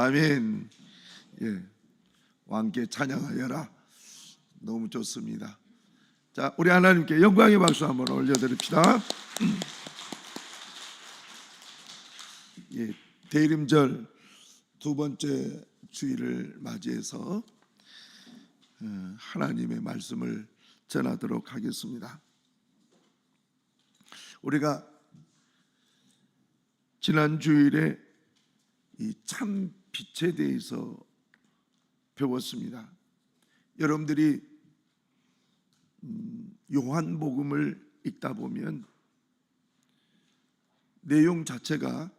아멘. 예, 왕께 찬양하여라. 너무 좋습니다. 자, 우리 하나님께 영광의 박수 한번 올려드립시다. 예, 대림절 두 번째 주일을 맞이해서 하나님의 말씀을 전하도록 하겠습니다. 우리가 지난 주일에 이 참 빛에 대해서 배웠습니다. 여러분들이 요한복음을 읽다 보면 내용 자체가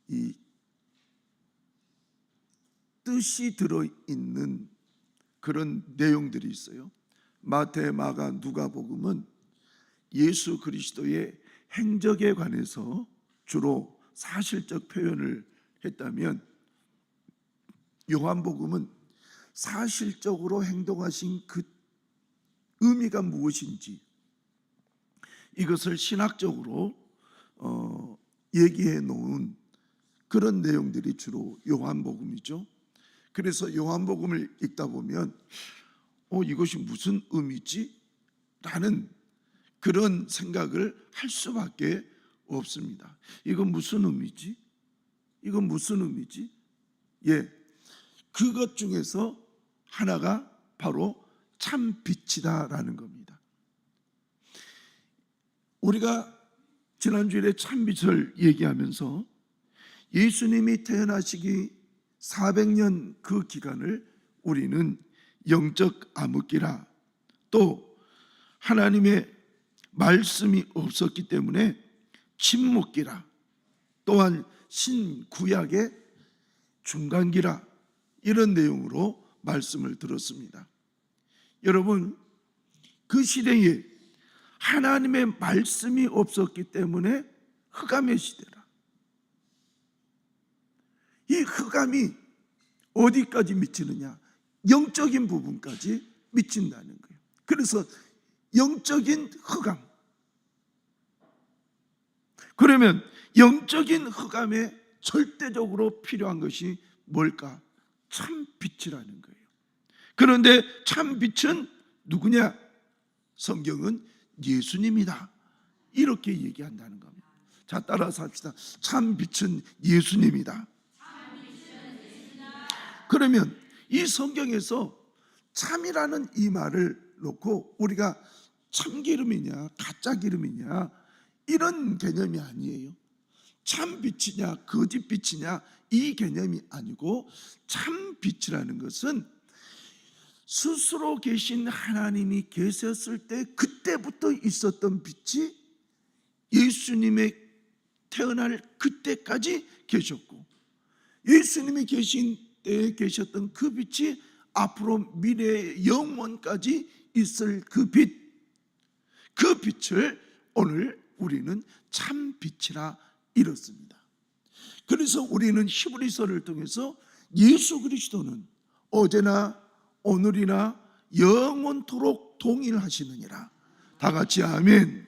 이 뜻이 들어있는 그런 내용들이 있어요. 마태, 마가, 누가복음은 예수 그리스도의 행적에 관해서 주로 사실적 표현을 했다면, 요한복음은 사실적으로 행동하신 그 의미가 무엇인지 이것을 신학적으로 얘기해 놓은 그런 내용들이 주로 요한복음이죠. 그래서 요한복음을 읽다 보면 이것이 무슨 의미지? 라는 그런 생각을 할 수밖에 없습니다. 이건 무슨 의미지? 이건 무슨 의미지? 예, 그것 중에서 하나가 바로 참 빛이다라는 겁니다. 우리가 지난주에 참 빛을 얘기하면서 예수님이 태어나시기 400년 그 기간을 우리는 영적 암흑기라, 또 하나님의 말씀이 없었기 때문에 침묵기라, 또한 신구약의 중간기라, 이런 내용으로 말씀을 들었습니다. 여러분, 그 시대에 하나님의 말씀이 없었기 때문에 흑암의 시대라. 이 흑암이 어디까지 미치느냐? 영적인 부분까지 미친다는 거예요. 그래서 영적인 흑암. 그러면 영적인 흑암에 절대적으로 필요한 것이 뭘까? 참 빛이라는 거예요. 그런데 참 빛은 누구냐? 성경은 예수님이다, 이렇게 얘기한다는 겁니다. 자, 따라서 합시다. 참 빛은 예수님이다. 그러면 이 성경에서 참이라는 이 말을 놓고 우리가 참기름이냐 가짜 기름이냐 이런 개념이 아니에요. 참 빛이냐 거짓 빛이냐 이 개념이 아니고, 참 빛이라는 것은 스스로 계신 하나님이 계셨을 때 그때부터 있었던 빛이 예수님의 태어날 그때까지 계셨고, 예수님이 계신 때에 계셨던 그 빛이 앞으로 미래의 영원까지 있을 그 빛, 그 빛을 오늘 우리는 참 빛이라 이렇습니다. 그래서 우리는 히브리서를 통해서 예수 그리스도는 어제나 오늘이나 영원토록 동일하시느니라. 다 같이 아멘.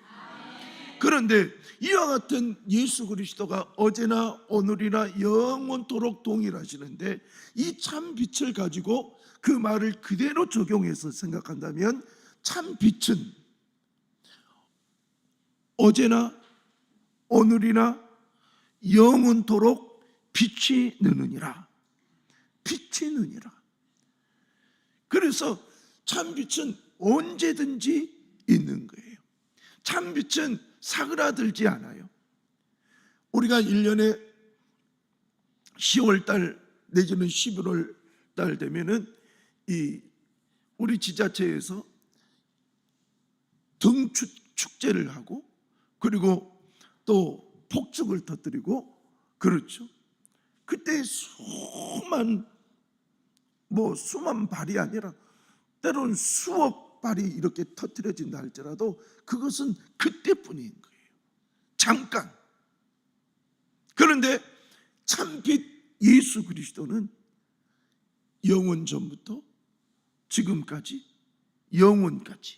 그런데 이와 같은 예수 그리스도가 어제나 오늘이나 영원토록 동일하시는데, 이 참 빛을 가지고 그 말을 그대로 적용해서 생각한다면 참 빛은 어제나 오늘이나 영원토록 빛이 느느니라. 빛이 느니라. 그래서 참 빛은 언제든지 있는 거예요. 참 빛은 사그라들지 않아요. 우리가 1년에 10월달 내지는 11월달 되면은 우리 지자체에서 등축제를 하고, 그리고 또 폭죽을 터뜨리고 그렇죠. 그때 수만 발이 아니라 때로는 수억 발이 이렇게 터뜨려진다 할지라도 그것은 그때뿐인 거예요. 잠깐. 그런데 참빛 예수 그리스도는 영원 전부터 지금까지 영원까지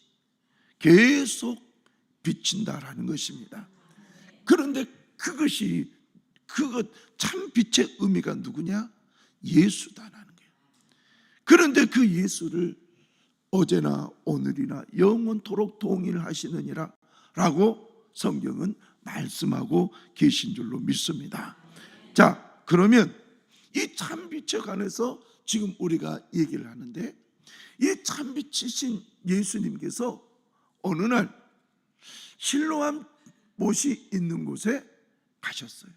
계속 비친다라는 것입니다. 그런데 그것 참 빛의 의미가 누구냐? 예수다라는 거예요. 그런데 그 예수를 어제나 오늘이나 영원토록 동일하시느니라 라고 성경은 말씀하고 계신 줄로 믿습니다. 자, 그러면 이 참빛에 관해서 지금 우리가 얘기를 하는데, 이 참빛이신 예수님께서 어느 날 실로암 못이 있는 곳에 가셨어요.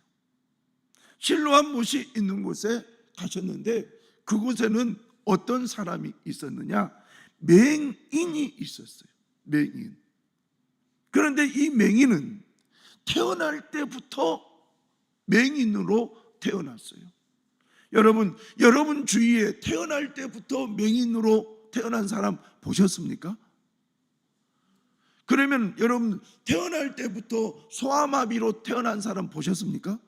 실로암 못이 있는 곳에 가셨는데, 그곳에는 어떤 사람이 있었느냐? 맹인이 있었어요. 맹인. 그런데 이 맹인은 태어날 때부터 맹인으로 태어났어요. 여러분 주위에 태어날 때부터 맹인으로 태어난 사람 보셨습니까? 그러면 여러분 태어날 때부터 소아마비로 태어난 사람 보셨습니까?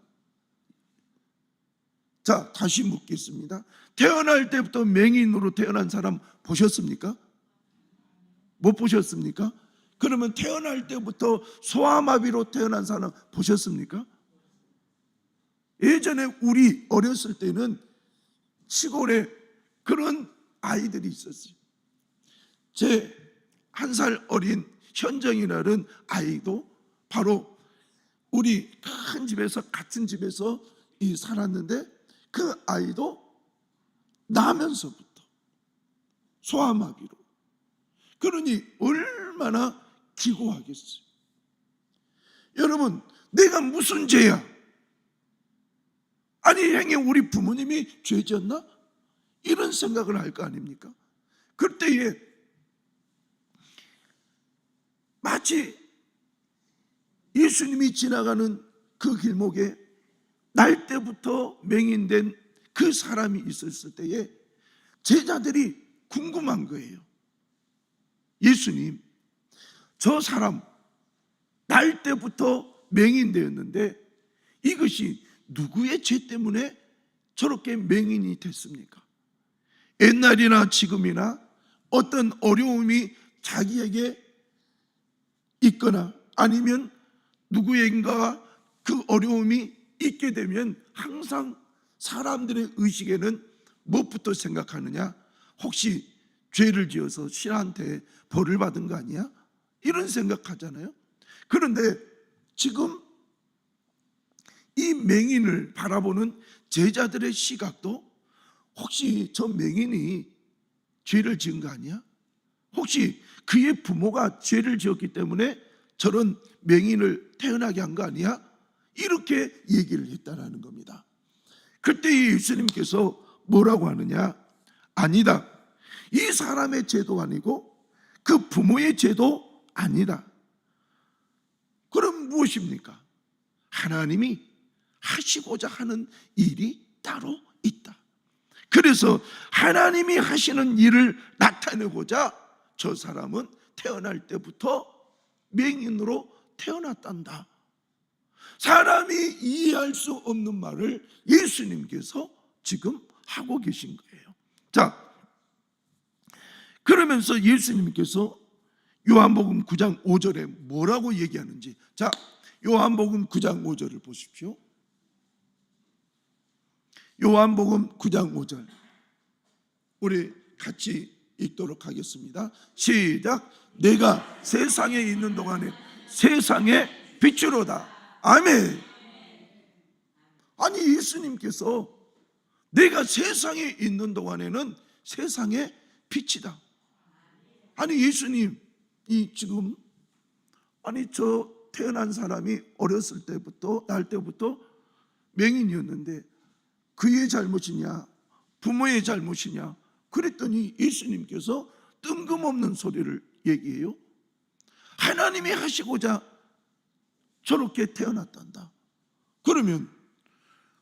자, 다시 묻겠습니다. 태어날 때부터 맹인으로 태어난 사람 보셨습니까? 못 보셨습니까? 그러면 태어날 때부터 소아마비로 태어난 사람 보셨습니까? 예전에 우리 어렸을 때는 시골에 그런 아이들이 있었어요. 제 1살 어린 현정이라는 아이도 바로 우리 큰 집에서, 같은 집에서 살았는데, 그 아이도 나면서부터 소아마비로. 그러니 얼마나 기고하겠어요. 여러분, 내가 무슨 죄야? 아니, 행여 우리 부모님이 죄졌나? 이런 생각을 할 거 아닙니까? 그때에 마치 예수님이 지나가는 그 길목에 날 때부터 맹인된 그 사람이 있었을 때에 제자들이 궁금한 거예요. 예수님, 저 사람 날 때부터 맹인되었는데 이것이 누구의 죄 때문에 저렇게 맹인이 됐습니까? 옛날이나 지금이나 어떤 어려움이 자기에게 있거나 아니면 누구인가 그 어려움이 있게 되면 항상 사람들의 의식에는 무엇부터 생각하느냐? 혹시 죄를 지어서 신한테 벌을 받은 거 아니야? 이런 생각하잖아요. 그런데 지금 이 맹인을 바라보는 제자들의 시각도 혹시 저 맹인이 죄를 지은 거 아니야? 혹시 그의 부모가 죄를 지었기 때문에 저런 맹인을 태어나게 한 거 아니야? 이렇게 얘기를 했다라는 겁니다. 그때 예수님께서 뭐라고 하느냐? 아니다. 이 사람의 죄도 아니고 그 부모의 죄도 아니다. 그럼 무엇입니까? 하나님이 하시고자 하는 일이 따로 있다. 그래서 하나님이 하시는 일을 나타내고자 저 사람은 태어날 때부터 맹인으로 태어났단다. 사람이 이해할 수 없는 말을 예수님께서 지금 하고 계신 거예요. 자, 그러면서 예수님께서 요한복음 9장 5절에 뭐라고 얘기하는지, 자, 요한복음 9장 5절을 보십시오. 요한복음 9장 5절 우리 같이 읽도록 하겠습니다. 시작. 내가 세상에 있는 동안에 세상의 빛으로다. 아멘. 아니, 예수님께서 내가 세상에 있는 동안에는 세상의 빛이다. 아니, 예수님이 지금 저 태어난 사람이 어렸을 때부터, 날 때부터 맹인이었는데 그의 잘못이냐 부모의 잘못이냐 그랬더니 예수님께서 뜬금없는 소리를 얘기해요. 하나님이 하시고자 저렇게 태어났단다. 그러면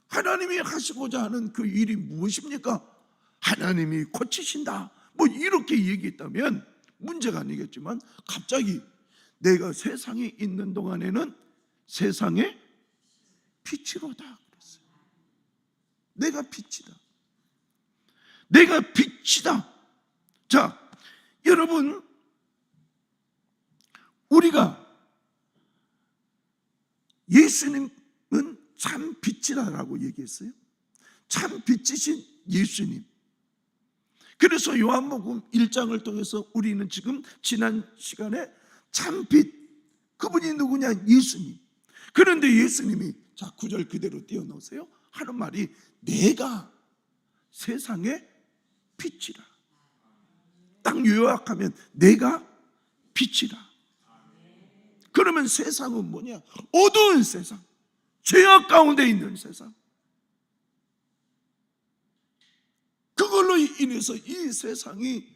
하나님이 하시고자 하는 그 일이 무엇입니까? 하나님이 고치신다, 뭐 이렇게 얘기했다면 문제가 아니겠지만 갑자기 내가 세상에 있는 동안에는 세상의 빛이로다 그랬어요. 내가 빛이다. 내가 빛이다. 자, 여러분, 우리가 예수님은 참 빛이다라고 얘기했어요. 참 빛이신 예수님. 그래서 요한복음 1장을 통해서 우리는 지금 지난 시간에 참빛, 그분이 누구냐? 예수님. 그런데 예수님이, 자 9절 그대로 띄워놓으세요. 하는 말이 내가 세상의 빛이라. 딱 요약하면 내가 빛이라. 그러면 세상은 뭐냐? 어두운 세상, 죄악 가운데 있는 세상. 그걸로 인해서 이 세상이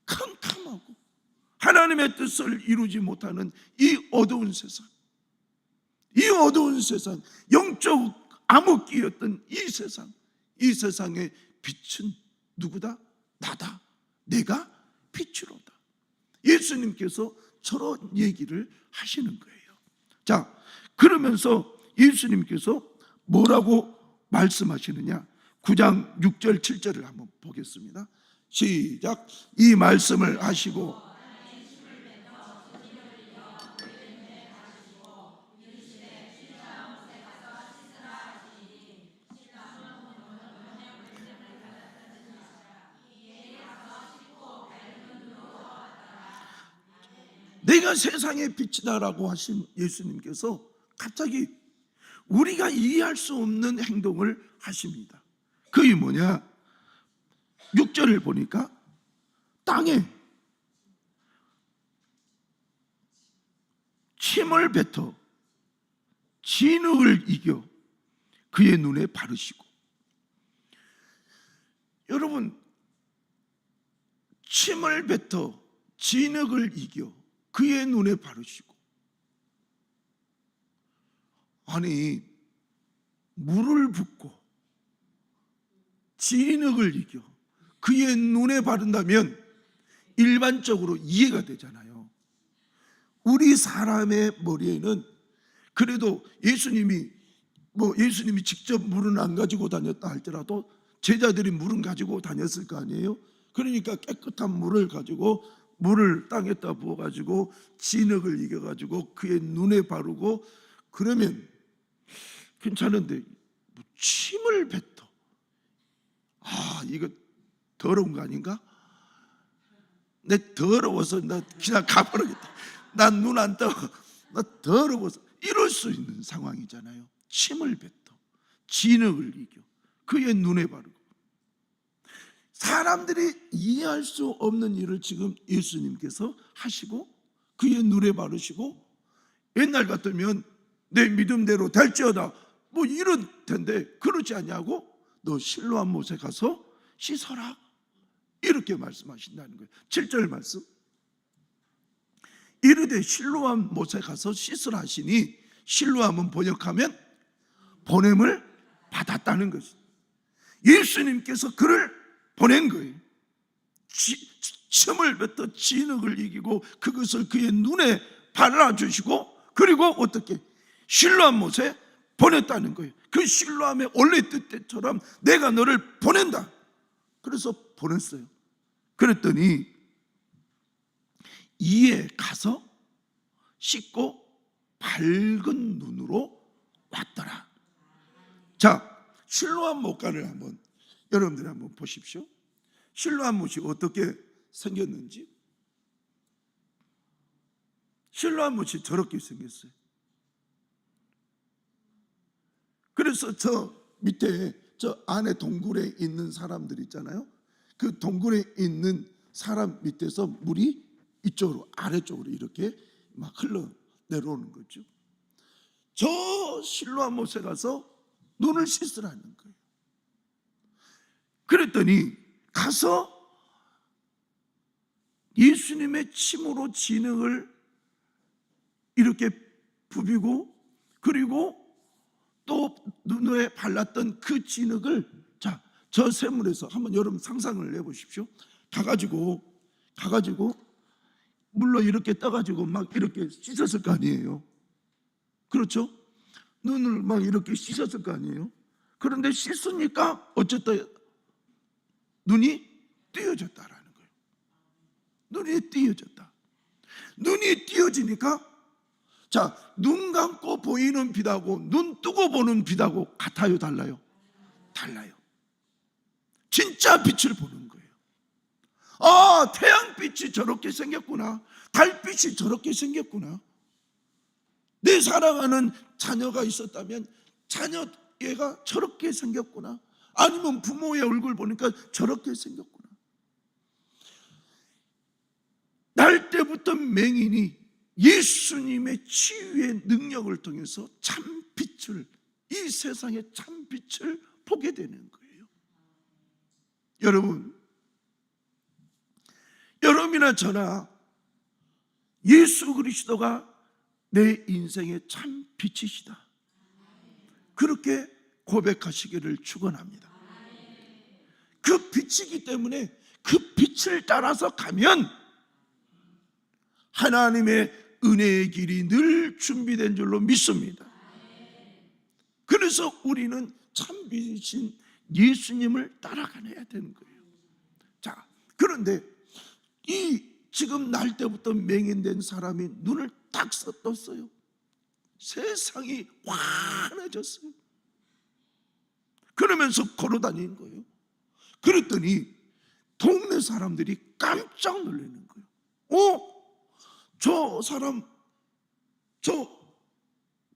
캄캄하고 하나님의 뜻을 이루지 못하는 이 어두운 세상, 이 어두운 세상, 영적 암흑기였던 이 세상, 이 세상의 빛은 누구다? 나다. 내가 빛이로다. 예수님께서 저런 얘기를 하시는 거예요. 자, 그러면서 예수님께서 뭐라고 말씀하시느냐? 9장 6절 7절을 한번 보겠습니다. 시작. 이 말씀을 하시고 내가 세상의 빛이다라고 하신 예수님께서 갑자기 우리가 이해할 수 없는 행동을 하십니다. 그게 뭐냐? 6절을 보니까 땅에 침을 뱉어 진흙을 이겨 그의 눈에 바르시고. 여러분, 침을 뱉어 진흙을 이겨 그의 눈에 바르시고. 아니, 물을 붓고 진흙을 이겨 그의 눈에 바른다면 일반적으로 이해가 되잖아요. 우리 사람의 머리에는 그래도 예수님이 직접 물은 안 가지고 다녔다 할지라도 제자들이 물은 가지고 다녔을 거 아니에요. 그러니까 깨끗한 물을 가지고 물을 땅에다 부어가지고 진흙을 이겨가지고 그의 눈에 바르고 그러면 괜찮은데 뭐 침을 뱉어. 이거 더러운 거 아닌가? 내 더러워서 나 그냥 가버리겠다. 난 눈 안 떠. 나 더러워서. 이럴 수 있는 상황이잖아요. 침을 뱉어 진흙을 이겨 그의 눈에 바르고. 사람들이 이해할 수 없는 일을 지금 예수님께서 하시고 그의 눈에 바르시고, 옛날 같으면 내 믿음대로 될지어다 뭐 이런 텐데 그러지 않냐고, 너 실로암 못에 가서 씻어라 이렇게 말씀하신다는 거예요. 7절 말씀. 이르되 실로암 못에 가서 씻으라 하시니, 실로암은 번역하면 보냄을 받았다는 것이. 예수님께서 그를 보낸 거예요. 침을 뱉어 진흙을 이기고 그것을 그의 눈에 발라주시고, 그리고 어떻게 실로암 못에 보냈다는 거예요. 그 실로암의 원래 뜻대처럼 내가 너를 보낸다. 그래서 보냈어요. 그랬더니 이에 가서 씻고 밝은 눈으로 왔더라. 자, 실로암 못간을 한번 여러분들이 한번 보십시오. 실로암 못이 어떻게 생겼는지. 실로암 못이 저렇게 생겼어요. 그래서 저 밑에 저 안에 동굴에 있는 사람들 있잖아요. 그 동굴에 있는 사람 밑에서 물이 이쪽으로 아래쪽으로 이렇게 막 흘러 내려오는 거죠. 저 실로암 못에 가서 눈을 씻으라는 거예요. 그랬더니 가서 예수님의 침으로 진흙을 이렇게 부비고, 그리고 또 눈에 발랐던 그 진흙을, 자, 저 샘물에서 한번 여러분 상상을 해보십시오. 가가지고 물로 이렇게 떠가지고 막 이렇게 씻었을 거 아니에요. 그렇죠? 눈을 막 이렇게 씻었을 거 아니에요. 그런데 씻으니까 어쨌든 눈이 띄어졌다라는 거예요. 눈이 띄어졌다. 눈이 띄어지니까, 자, 눈 감고 보이는 빛하고 눈 뜨고 보는 빛하고 같아요, 달라요? 달라요. 진짜 빛을 보는 거예요. 아, 태양빛이 저렇게 생겼구나. 달빛이 저렇게 생겼구나. 내 사랑하는 자녀가 있었다면 자녀 얘가 저렇게 생겼구나. 아니면 부모의 얼굴 보니까 저렇게 생겼구나. 날 때부터 맹인이 예수님의 치유의 능력을 통해서 참빛을, 이 세상의 참빛을 보게 되는 거예요. 여러분이나 저나 예수 그리스도가 내 인생의 참빛이시다, 그렇게 고백하시기를 축원합니다. 그 빛이기 때문에 그 빛을 따라서 가면 하나님의 은혜의 길이 늘 준비된 줄로 믿습니다. 그래서 우리는 참빛이신 예수님을 따라가야 되는 거예요. 자, 그런데 이 지금 날 때부터 맹인된 사람이 눈을 딱 떴어요. 세상이 환해졌어요. 그러면서 걸어다니는 거예요. 그랬더니 동네 사람들이 깜짝 놀라는 거예요. 저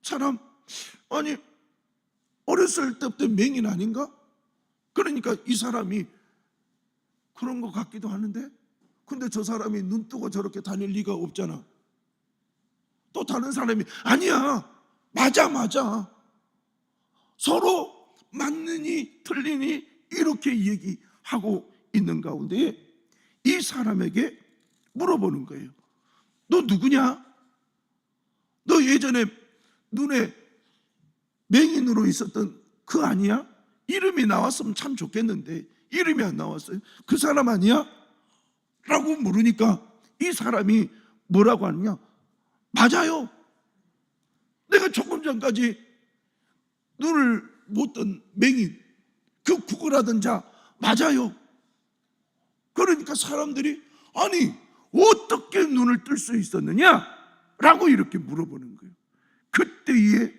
사람 아니 어렸을 때부터 맹인 아닌가? 그러니까 이 사람이 그런 것 같기도 하는데, 근데 저 사람이 눈 뜨고 저렇게 다닐 리가 없잖아. 또 다른 사람이 아니야, 맞아, 서로 맞느니 틀리니 이렇게 얘기하고 있는 가운데 이 사람에게 물어보는 거예요. 너 누구냐? 너 예전에 눈에 맹인으로 있었던 그 아니야? 이름이 나왔으면 참 좋겠는데 이름이 안 나왔어요. 그 사람 아니야? 라고 물으니까 이 사람이 뭐라고 하느냐? 맞아요, 내가 조금 전까지 눈을 못 뜬 맹인, 그 구걸하던 자 맞아요. 그러니까 사람들이 아니 어떻게 눈을 뜰 수 있었느냐? 라고 이렇게 물어보는 거예요. 그때에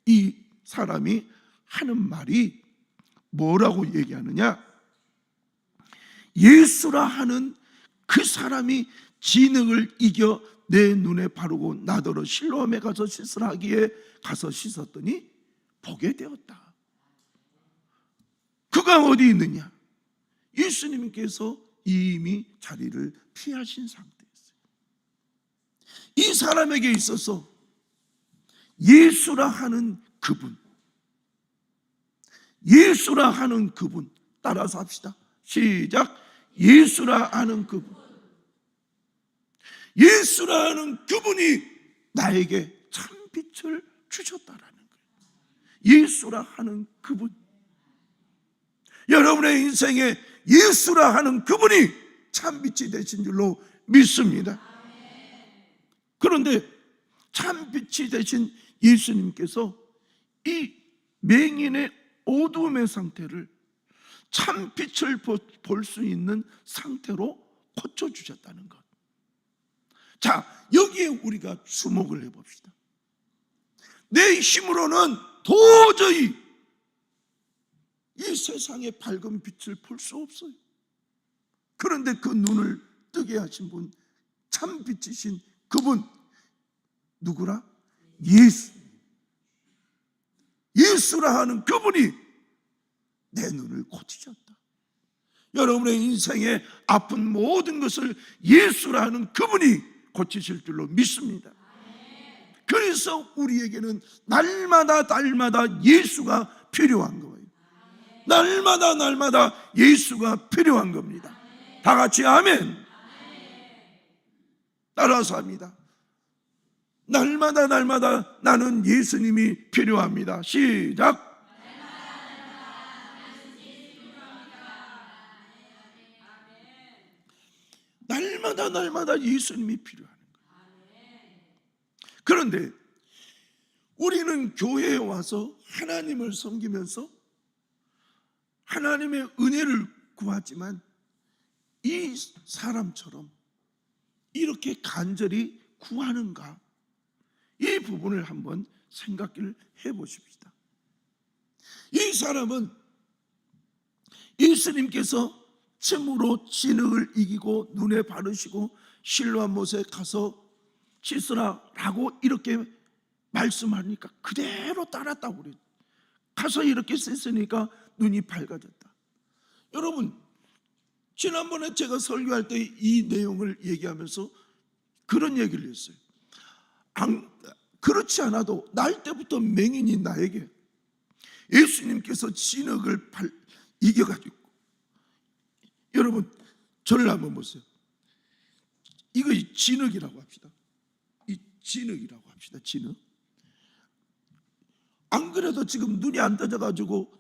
이 사람이 하는 말이 뭐라고 얘기하느냐? 예수라 하는 그 사람이 진흙을 이겨 내 눈에 바르고 나더러 실로암에 가서 씻으라기에 가서 씻었더니 보게 되었다. 그가 어디 있느냐? 예수님께서 이미 자리를 피하신 상태였어요. 이 사람에게 있어서 예수라 하는 그분, 예수라 하는 그분, 따라서 합시다. 시작. 예수라 하는 그분, 예수라 하는 그분이 나에게 참빛을 주셨다라는 거예요. 예수라 하는 그분, 여러분의 인생에 예수라 하는 그분이 참빛이 되신 줄로 믿습니다. 그런데 참빛이 되신 예수님께서 이 맹인의 어둠의 상태를 참빛을 볼 수 있는 상태로 고쳐주셨다는 것. 자, 여기에 우리가 주목을 해봅시다. 내 힘으로는 도저히 이 세상의 밝은 빛을 볼 수 없어요. 그런데 그 눈을 뜨게 하신 분, 참빛이신 그분 누구라? 예수. 예수라 하는 그분이 내 눈을 고치셨다. 여러분의 인생에 아픈 모든 것을 예수라 하는 그분이 고치실 줄로 믿습니다. 그래서 우리에게는 날마다 예수가 필요한 거예요. 날마다 예수가 필요한 겁니다. 다 같이 아멘. 따라서 합니다. 날마다 나는 예수님이 필요합니다. 시작. 날마다 예수님이 필요한 거예요. 그런데 우리는 교회에 와서 하나님을 섬기면서 하나님의 은혜를 구하지만 이 사람처럼 이렇게 간절히 구하는가? 이 부분을 한번 생각을 해보십시다. 이 사람은 이 예수님께서 참으로 진흙을 이기고 눈에 바르시고 실로암 못에 가서 씻으라 라고 이렇게 말씀하니까 그대로 따랐다고 그래요. 가서 이렇게 씻으니까 눈이 밝아졌다. 여러분, 지난번에 제가 설교할 때 이 내용을 얘기하면서 그런 얘기를 했어요. 그렇지 않아도 날 때부터 맹인인 나에게 예수님께서 진흙을 이겨가지고, 여러분 저를 한번 보세요. 이거 진흙이라고 합시다. 이 진흙이라고 합시다. 진흙. 안 그래도 지금 눈이 안 떠져가지고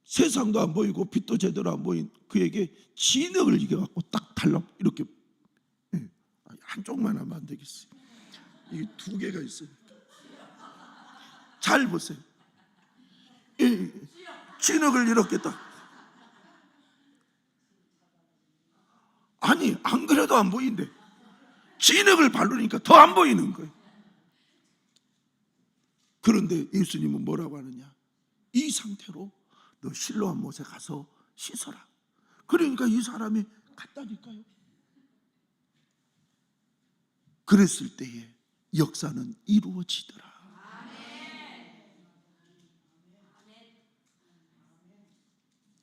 세상도 안 보이고 빛도 제대로 안 보인 그에게 진흙을 이겨갖고 딱 달라 이렇게, 한쪽만 하면 안 되겠어요. 이게 두 개가 있으니까. 잘 보세요. 이 진흙을 이렇게 딱, 아니 안 그래도 안 보이는데 진흙을 바르니까 더 안 보이는 거예요. 그런데 예수님은 뭐라고 하느냐? 이 상태로 너 실로암 못에 가서 씻어라. 그러니까 이 사람이 갔다니까요. 그랬을 때에 역사는 이루어지더라.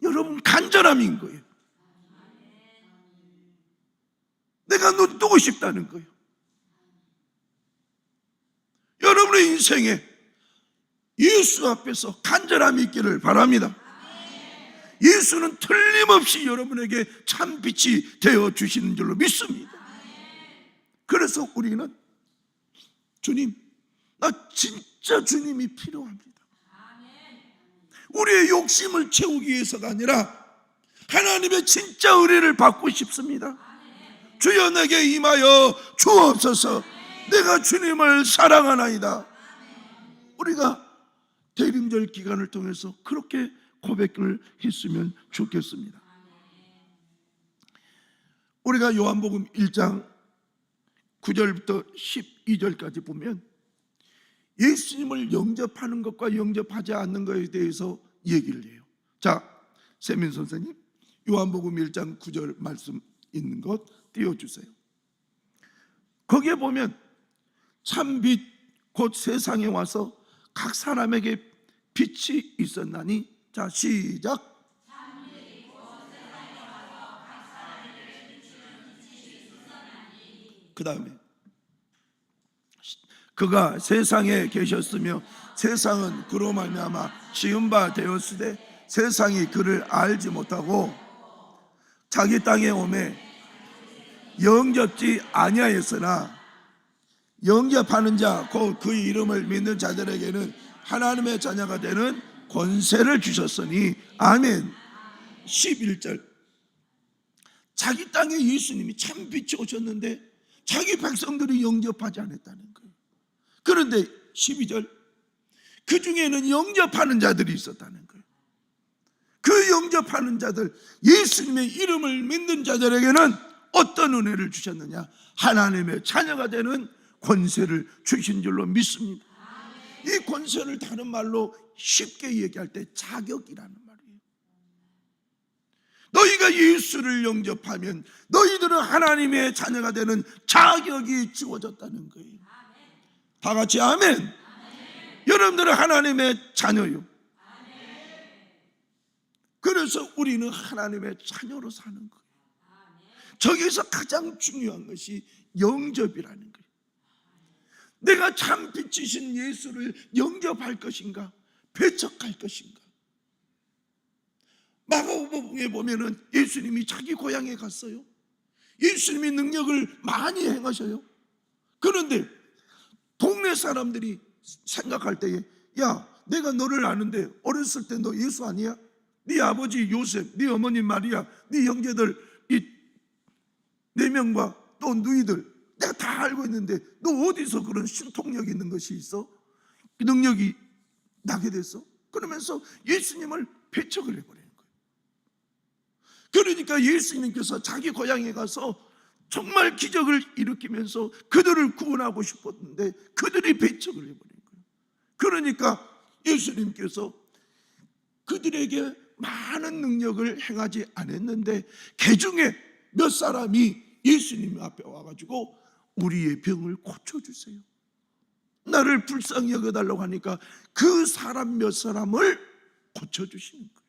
여러분, 간절함인 거예요. 내가 눈 뜨고 싶다는 거예요. 여러분의 인생에 예수 앞에서 간절함이 있기를 바랍니다. 예수는 틀림없이 여러분에게 참빛이 되어 주시는 줄로 믿습니다. 그래서 우리는 주님, 나 진짜 주님이 필요합니다. 우리의 욕심을 채우기 위해서가 아니라 하나님의 진짜 은혜를 받고 싶습니다. 주여 내게 임하여 주옵소서. 내가 주님을 사랑하나이다. 우리가 대림절 기간을 통해서 그렇게 고백을 했으면 좋겠습니다. 우리가 요한복음 1장 9절부터 12절까지 보면 예수님을 영접하는 것과 영접하지 않는 것에 대해서 얘기를 해요. 자, 세민 선생님, 요한복음 1장 9절 말씀 있는 것 띄워주세요. 거기에 보면 참빛 곧 세상에 와서 각 사람에게 빛이 있었나니, 자 시작. 그 다음에 그가 세상에 계셨으며 세상은 그로 말미암아 지은 바 되었으되 세상이 그를 알지 못하고 자기 땅에 오매 영접지 아니하였으나 영접하는 자 곧 그 이름을 믿는 자들에게는 하나님의 자녀가 되는 권세를 주셨으니 아멘. 11절, 자기 땅에 예수님이 참 빛이 오셨는데 자기 백성들이 영접하지 않았다는 거예요. 그런데 12절, 그 중에는 영접하는 자들이 있었다는 거예요. 그 영접하는 자들, 예수님의 이름을 믿는 자들에게는 어떤 은혜를 주셨느냐? 하나님의 자녀가 되는 권세를 주신 줄로 믿습니다. 이 권세를 다른 말로 쉽게 얘기할 때 자격이라는 말이에요. 너희가 예수를 영접하면 너희들은 하나님의 자녀가 되는 자격이 주어졌다는 거예요. 다 같이 아멘. 여러분들은 하나님의 자녀요. 그래서 우리는 하나님의 자녀로 사는 거예요. 저기서 가장 중요한 것이 영접이라는 거예요. 내가 참 빛이신 예수를 영접할 것인가, 배척할 것인가. 마가복음에 보면은 예수님이 자기 고향에 갔어요. 예수님이 능력을 많이 행하셔요. 그런데 동네 사람들이 생각할 때에, 야, 내가 너를 아는데 어렸을 때 너 예수 아니야? 네 아버지 요셉, 네 어머니 마리아, 네 형제들 이 4명과 또 누이들 내가 다 알고 있는데 너 어디서 그런 신통력 있는 것이 있어? 능력이 나게 됐어? 그러면서 예수님을 배척을 해버리는 거예요. 그러니까 예수님께서 자기 고향에 가서 정말 기적을 일으키면서 그들을 구원하고 싶었는데 그들이 배척을 해버린 거예요. 그러니까 예수님께서 그들에게 많은 능력을 행하지 않았는데 그 중에 몇 사람이 예수님 앞에 와가지고 우리의 병을 고쳐주세요, 나를 불쌍히 여겨달라고 하니까 그 사람 몇 사람을 고쳐주시는 거예요.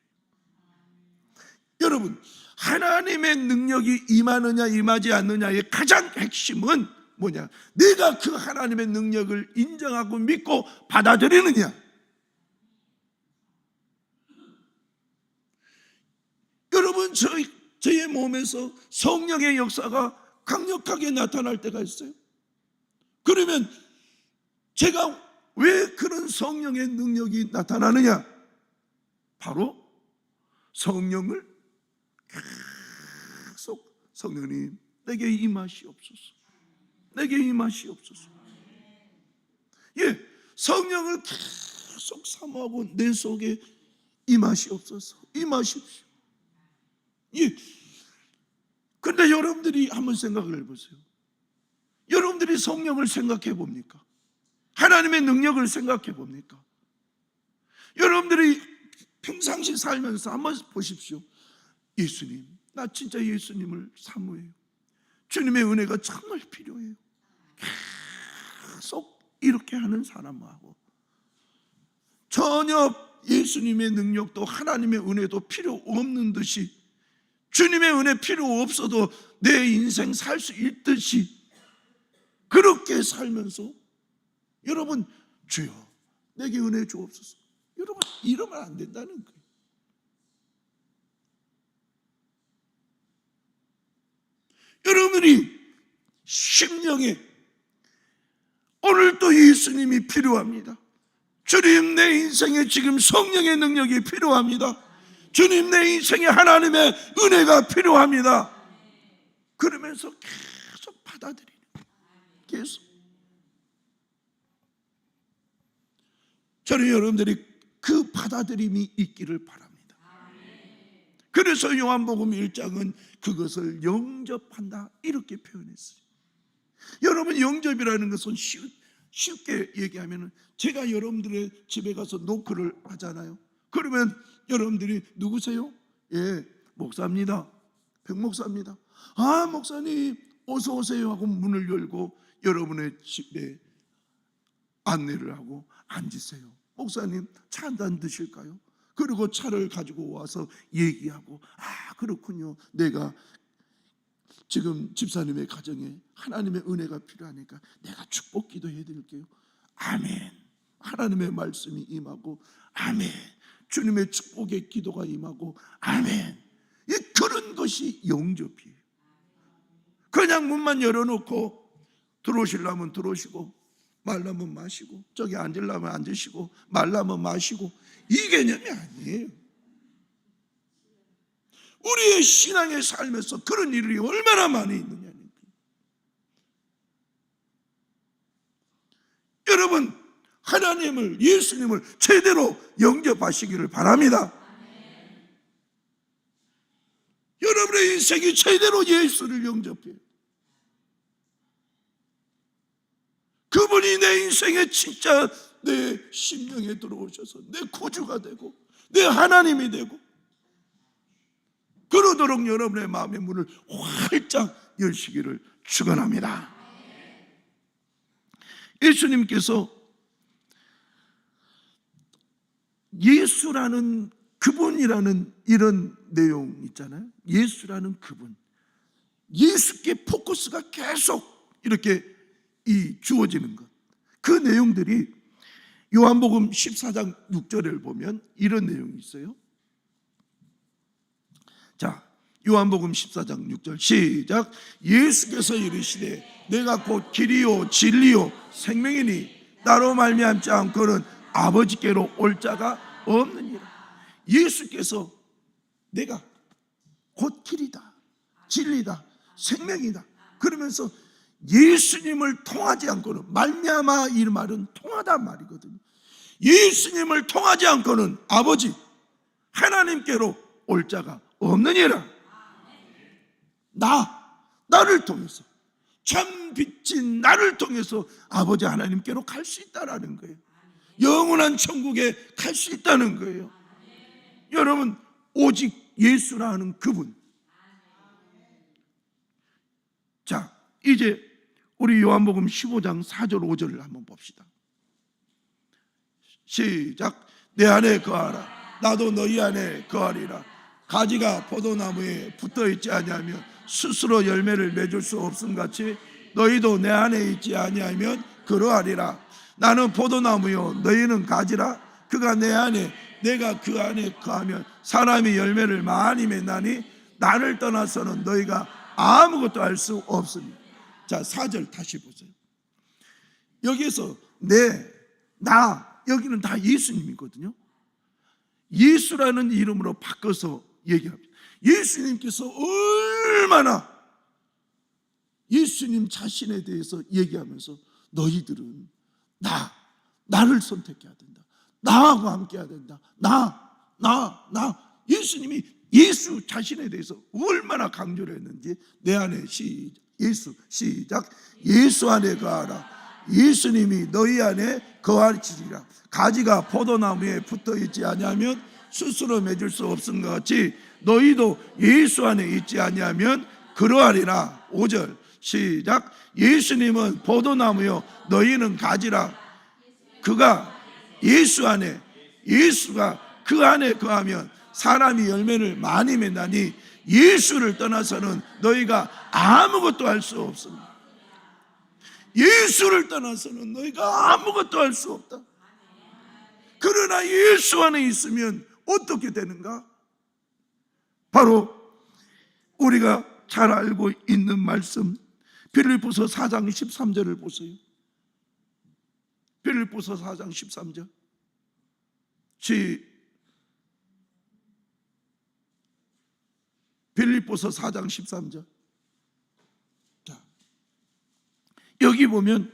여러분, 하나님의 능력이 임하느냐 임하지 않느냐의 가장 핵심은 뭐냐? 내가 그 하나님의 능력을 인정하고 믿고 받아들이느냐. 여러분, 저의 몸에서 성령의 역사가 강력하게 나타날 때가 있어요. 그러면 제가 왜 그런 성령의 능력이 나타나느냐? 바로 성령을 계속, 성령님 내게 임하시옵소서, 내게 임하시옵소서. 예, 성령을 계속 사모하고 내 속에 임하시옵소서, 임하십시오. 예. 근데 여러분들이 한번 생각을 해보세요. 여러분들이 성령을 생각해 봅니까? 하나님의 능력을 생각해 봅니까? 여러분들이 평상시 살면서 한번 보십시오. 예수님, 나 진짜 예수님을 사모해요. 주님의 은혜가 정말 필요해요. 계속 이렇게 하는 사람하고 전혀 예수님의 능력도 하나님의 은혜도 필요 없는 듯이, 주님의 은혜 필요 없어도 내 인생 살 수 있듯이 그렇게 살면서 여러분, 주여 내게 은혜 주옵소서, 여러분 이러면 안 된다는 거예요. 여러분들이 심령에 오늘 또 예수님이 필요합니다. 주님, 내 인생에 지금 성령의 능력이 필요합니다. 주님, 내 인생에 하나님의 은혜가 필요합니다. 그러면서 계속 받아들이는 거예요. 계속. 저는 여러분들이 그 받아들임이 있기를 바랍니다. 그래서 요한복음 1장은 그것을 영접한다 이렇게 표현했어요. 여러분, 영접이라는 것은 쉽게 얘기하면, 제가 여러분들의 집에 가서 노크를 하잖아요. 그러면 여러분들이 누구세요? 예, 목사입니다, 백목사입니다. 아, 목사님 어서 오세요 하고 문을 열고 여러분의 집에 안내를 하고 앉으세요. 목사님 차 한잔 드실까요? 그리고 차를 가지고 와서 얘기하고, 아 그렇군요, 내가 지금 집사님의 가정에 하나님의 은혜가 필요하니까 내가 축복 기도해 드릴게요. 아멘. 하나님의 말씀이 임하고, 아멘. 주님의 축복의 기도가 임하고, 아멘. 그런 것이 영접이에요. 그냥 문만 열어놓고 들어오시려면 들어오시고 말라면 마시고, 저기 앉으려면 앉으시고 말라면 마시고, 이 개념이 아니에요. 우리의 신앙의 삶에서 그런 일이 얼마나 많이 있느냐는 거예요. 여러분, 하나님을, 예수님을 제대로 영접하시기를 바랍니다. 여러분의 인생이 제대로 예수를 영접해요. 그분이 내 인생에 진짜 내 심령에 들어오셔서 내 구주가 되고 내 하나님이 되고, 그러도록 여러분의 마음의 문을 활짝 여시기를 축원합니다. 예수님께서 예수라는 그분이라는 이런 내용 있잖아요. 예수라는 그분, 예수께 포커스가 계속 이렇게 주어지는 것, 그 내용들이 요한복음 14장 6절을 보면 이런 내용이 있어요. 자, 요한복음 14장 6절 시작. 예수께서 이르시되 내가 곧 길이요 진리요 생명이니 나로 말미암지 않고는 아버지께로 올 자가 없느니라. 예수께서 내가 곧 길이다, 진리다, 생명이다 그러면서 예수님을 통하지 않고는, 말미암아 이 말은 통하다 말이거든요. 예수님을 통하지 않고는 아버지 하나님께로 올 자가 없느니라. 나를 통해서, 참 빛인 나를 통해서 아버지 하나님께로 갈 수 있다라는 거예요. 영원한 천국에 갈 수 있다는 거예요. 여러분, 오직 예수라는 그분. 자, 이제 우리 요한복음 15장 4절 5절을 한번 봅시다. 시작. 내 안에 거하라. 나도 너희 안에 거하리라. 가지가 포도나무에 붙어있지 아니하면 스스로 열매를 맺을 수 없음같이 너희도 내 안에 있지 아니하면 그러하리라. 나는 포도나무요 너희는 가지라. 그가 내 안에 내가 그 안에 거하면 사람이 열매를 많이 맺나니 나를 떠나서는 너희가 아무것도 할 수 없습니다. 자, 4절 다시 보세요. 여기에서 나 여기는 다 예수님이거든요. 예수라는 이름으로 바꿔서 얘기합니다. 예수님께서 얼마나 예수님 자신에 대해서 얘기하면서 너희들은 나를 선택해야 된다. 나하고 함께 해야 된다. 예수님이 예수 자신에 대해서 얼마나 강조를 했는지 내 안에 시작. 예수 안에 거하라. 예수님이 너희 안에 거하시리라. 가지가 포도나무에 붙어있지 아니하면 스스로 맺을 수 없음 같이 너희도 예수 안에 있지 아니하면 그러하리라. 5절 시작. 예수님은 포도나무요 너희는 가지라. 그가 예수 안에 예수가 그 안에 거하면 사람이 열매를 많이 맺나니 예수를 떠나서는 너희가 아무것도 할 수 없습니다. 예수를 떠나서는 너희가 아무것도 할 수 없다. 그러나 예수 안에 있으면 어떻게 되는가? 바로 우리가 잘 알고 있는 말씀 빌립보서 4장 13절을 보세요. 빌립보서 4장 13절 빌립보서 4장 13절. 자, 여기 보면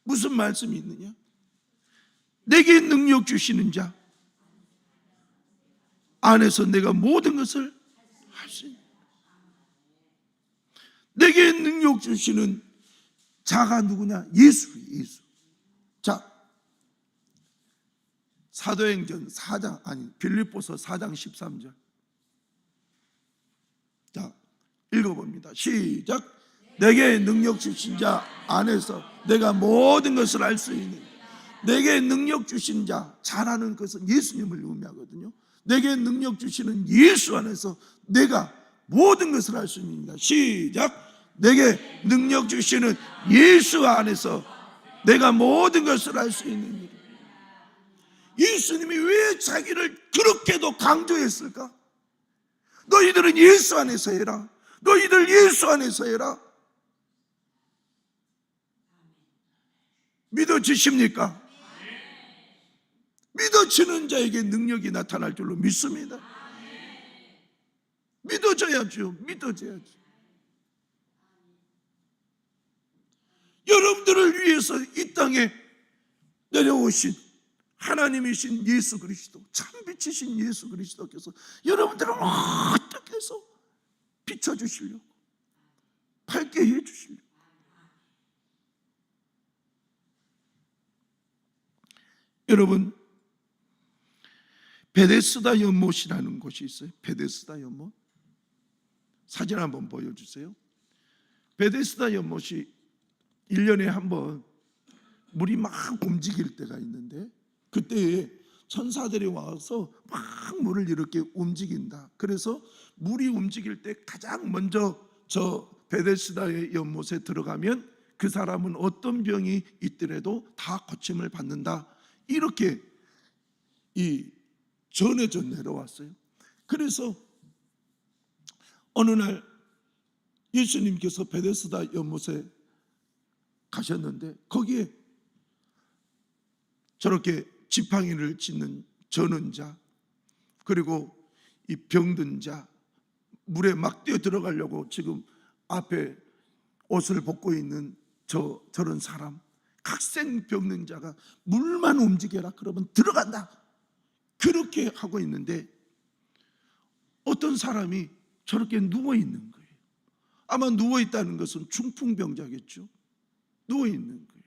무슨 말씀이 있느냐? 내게 능력 주시는 자 안에서 내가 모든 것을 할 수 있다. 내게 능력 주시는 자가 누구냐? 예수. 자, 사도행전 4장 빌립보서 4장 13절. 자, 읽어봅니다. 시작. 내게 능력 주신 자 안에서 내가 모든 것을 할 수 있는. 내게 능력 주신 자, 자라는 것은 예수님을 의미하거든요. 내게 능력 주시는 예수 안에서 내가 모든 것을 할 수 있습니다. 시작. 내게 능력 주시는 예수 안에서 내가 모든 것을 할 수 있는 일. 예수님이 왜 자기를 그렇게도 강조했을까? 너희들은 예수 안에서 해라. 너희들 예수 안에서 해라. 믿어지십니까? 믿어지는 자에게 능력이 나타날 줄로 믿습니다. 믿어져야죠. 여러분들을 위해서 이 땅에 내려오신 하나님이신 예수 그리스도, 참빛이신 예수 그리스도께서 여러분들을 어떻게 해서 비춰주시려고, 밝게 해주시려고. 여러분, 베데스다 연못이라는 곳이 있어요. 베데스다 연못. 사진 한번 보여주세요. 베데스다 연못이 1년에 한 번 물이 막 움직일 때가 있는데, 그때에 천사들이 와서 막 물을 이렇게 움직인다. 그래서 물이 움직일 때 가장 먼저 저 베데스다의 연못에 들어가면 그 사람은 어떤 병이 있더라도 다 고침을 받는다. 이렇게 전해져 내려왔어요. 그래서 어느 날 예수님께서 베데스다 연못에 가셨는데 거기에 저렇게 지팡이를 짚는 저는 자, 그리고 이 병든 자, 물에 막 뛰어 들어가려고 지금 앞에 옷을 벗고 있는 저런 사람, 각생 병든 자가 물만 움직여라 그러면 들어간다. 그렇게 하고 있는데 어떤 사람이 저렇게 누워 있는 거예요. 아마 누워 있다는 것은 중풍병자겠죠. 누워 있는 거예요.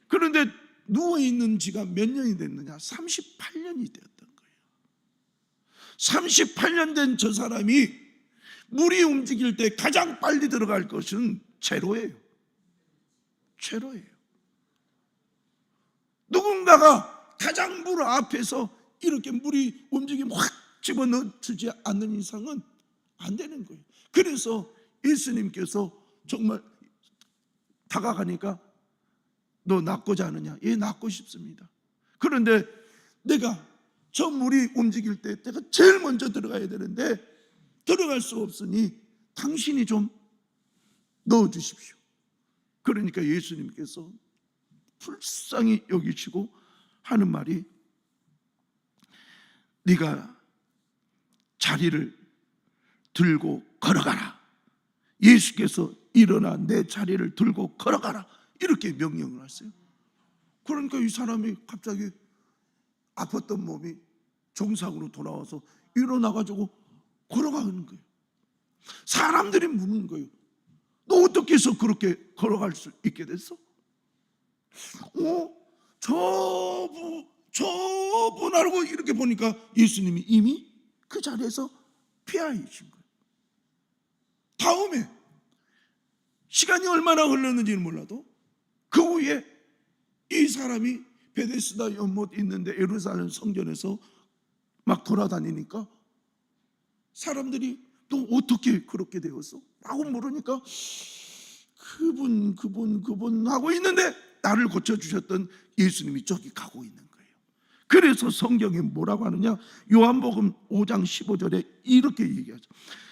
그런데 누워 있는 지가 몇 년이 됐느냐? 38년이 되었던 거예요. 38년 된 저 사람이 물이 움직일 때 가장 빨리 들어갈 것은 제로예요. 제로예요. 누군가가 가장 물 앞에서 이렇게 물이 움직이면 확 집어넣지 않는 이상은 안 되는 거예요. 그래서 예수님께서 정말 다가가니까 너 낫고자 하느냐? 예, 낫고 싶습니다. 그런데 내가 저 물이 움직일 때 내가 제일 먼저 들어가야 되는데 들어갈 수 없으니 당신이 좀 넣어주십시오. 그러니까 예수님께서 불쌍히 여기시고 하는 말이, 네가 자리를 들고 걸어가라. 예수께서 일어나 내 자리를 들고 걸어가라, 이렇게 명령을 하세요. 그러니까 이 사람이 갑자기 아팠던 몸이 정상으로 돌아와서 일어나가지고 걸어가는 거예요. 사람들이 묻는 거예요. 너 어떻게 해서 그렇게 걸어갈 수 있게 됐어? 저분하고 이렇게 보니까 예수님이 이미 그 자리에서 피하이신 거예요. 다음에 시간이 얼마나 흘렀는지는 몰라도 그 후에 이 사람이 베데스다 연못 있는데 예루살렘 성전에서 막 돌아다니니까 사람들이 너 어떻게 그렇게 되었어? 라고 물으니까 그분 하고 있는데 나를 고쳐주셨던 예수님이 저기 가고 있는 거예요. 그래서 성경에 뭐라고 하느냐, 요한복음 5장 15절에 이렇게 얘기하죠.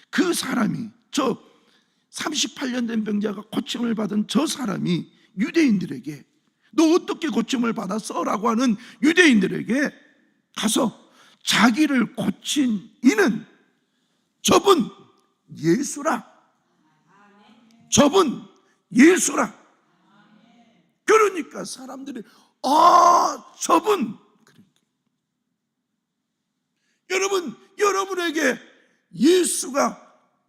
그 사람이, 저 38년 된 병자가 고침을 받은 저 사람이 유대인들에게 너 어떻게 고침을 받았어? 라고 하는 유대인들에게 가서 자기를 고친 이는 저분 예수라, 저분 예수라. 그러니까 사람들이 저분. 여러분, 여러분에게 예수가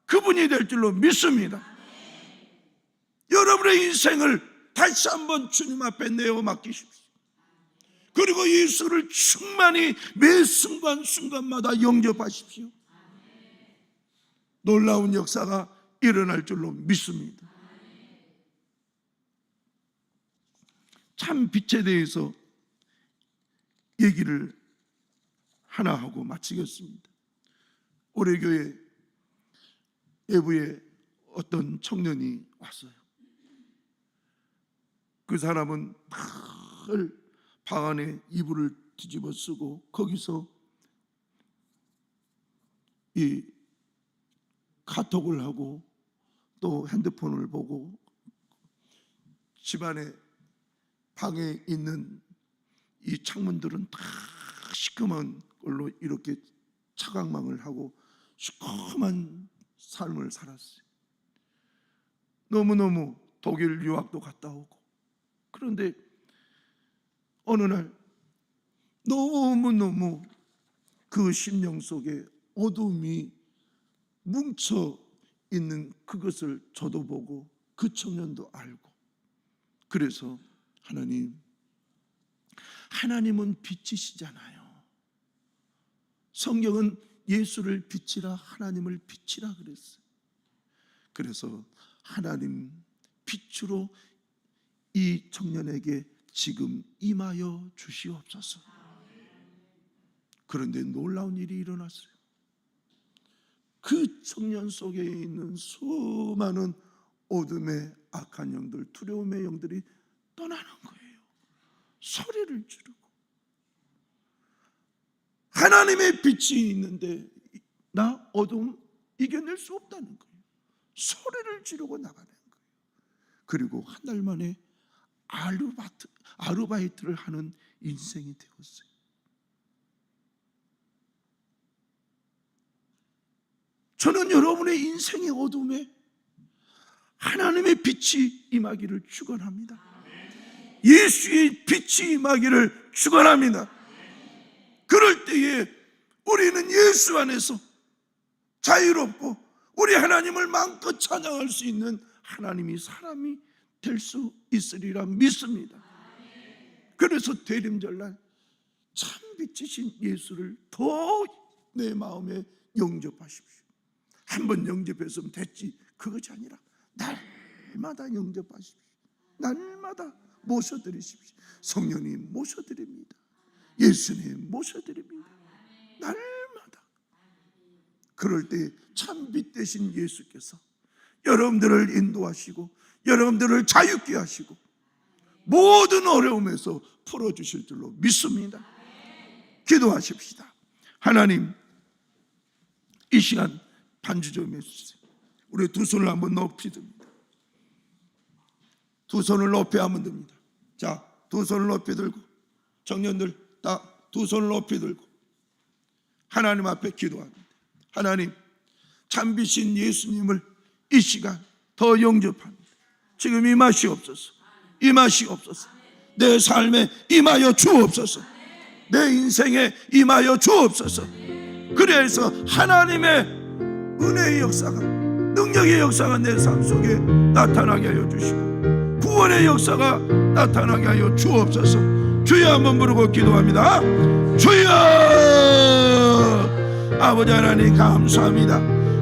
그분이 될 줄로 믿습니다. 여러분의 인생을 다시 한번 주님 앞에 내어 맡기십시오. 그리고 예수를 충만히 매 순간순간마다 영접하십시오. 놀라운 역사가 일어날 줄로 믿습니다. 참 빛에 대해서 얘기를 하나 하고 마치겠습니다. 우리 교회 외부에 어떤 청년이 왔어요. 그 사람은 늘 방 안에 이불을 뒤집어 쓰고 거기서 이 카톡을 하고 또 핸드폰을 보고 집안에 방에 있는 이 창문들은 다 시커먼 걸로 이렇게 차광망을 하고 시커먼 삶을 살았어요. 너무너무 독일 유학도 갔다 오고. 그런데 어느 날 너무너무 그 심령 속에 어둠이 뭉쳐 있는 그것을 저도 보고 그 청년도 알고, 그래서 하나님은 빛이시잖아요. 성경은 예수를 빛이라 하나님을 빛이라 그랬어요. 그래서 하나님 빛으로 이 청년에게 지금 임하여 주시옵소서. 그런데 놀라운 일이 일어났어요. 그 청년 속에 있는 수많은 어둠의 악한 영들, 두려움의 영들이 떠나는 거예요. 소리를 지르고. 하나님의 빛이 있는데 나 어둠 이겨낼 수 없다는 거예요. 소리를 지르고 나가는 거예요. 그리고 한 달 만에 아르바이트를 하는 인생이 되었어요. 저는 여러분의 인생의 어둠에 하나님의 빛이 임하기를 축원합니다. 예수의 빛이 임하기를 축원합니다. 그럴 때에 우리는 예수 안에서 자유롭고 우리 하나님을 마음껏 찬양할 수 있는 하나님이 사람이 될 수 있으리라 믿습니다. 그래서 대림절날 참 빛이신 예수를 더 내 마음에 영접하십시오. 한번 영접했으면 됐지, 그것이 아니라 날마다 영접하십시오. 날마다 모셔드리십시오. 성령님 모셔드립니다. 예수님 모셔드립니다. 날마다. 그럴 때 참 빛 되신 예수께서 여러분들을 인도하시고 여러분들을 자유케 하시고 모든 어려움에서 풀어주실 줄로 믿습니다. 기도하십시다. 하나님, 이 시간 반주 좀 해주세요. 우리 두 손을 한번 높이 듭니다. 두 손을 높이 하면 됩니다. 자, 두 손을 높이 들고, 청년들 다 두 손을 높이 들고 하나님 앞에 기도합니다. 하나님, 참비신 예수님을 이 시간 더 영접합니다. 지금 임하시옵소서. 임하시옵소서. 내 삶에 임하여 주옵소서. 내 인생에 임하여 주옵소서. 그래서 하나님의 은혜의 역사가, 능력의 역사가 내 삶 속에 나타나게 하여 주시고 구원의 역사가 나타나게 하여 주옵소서. 주여 한번 부르고 기도합니다. 주여! 아버지 하나님 감사합니다.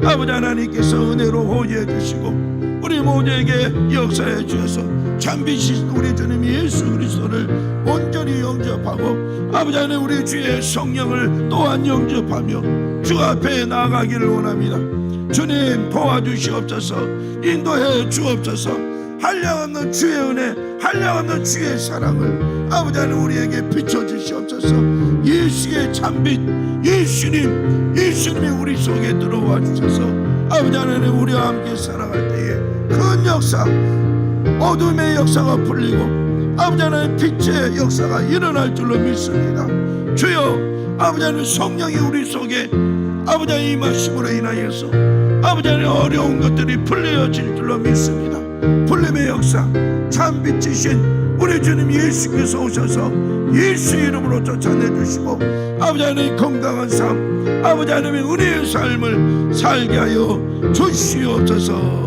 아버지 하나님께서 은혜로 호의해 주시고 우리 모두에게 역사해 주셔서 참비신 우리 주님 예수 그리스도를 온전히 영접하고 아버지 하나님 우리 주의 성령을 또한 영접하며 주 앞에 나아가기를 원합니다. 주님 도와주시옵소서. 인도해 주옵소서. 한량없는 주의 은혜, 한량없는 주의 사랑을 아버지 하나님 우리에게 비춰주시옵소서. 예수의 참빛 예수님이 우리 속에 들어와 주셔서 아버지 하나님 우리와 함께 살아갈 때에 큰 역사, 어둠의 역사가 풀리고 아버지 하나님 빛의 역사가 일어날 줄로 믿습니다. 주여, 아버지 하나님 성령이 우리 속에 아버지 하나님 임하심으로 인하여서 아버지 하나님 어려운 것들이 풀려질 줄로 믿습니다. 풀림의 역사, 참 빛이신 우리 주님 예수께서 오셔서 예수 이름으로 쫓아내주시고 아버지 하나님 건강한 삶, 아버지 하나님의 은혜의 삶을 살게 하여 주시옵소서.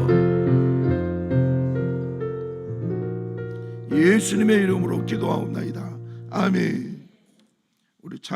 예수님의 이름으로 기도하옵나이다. 아멘.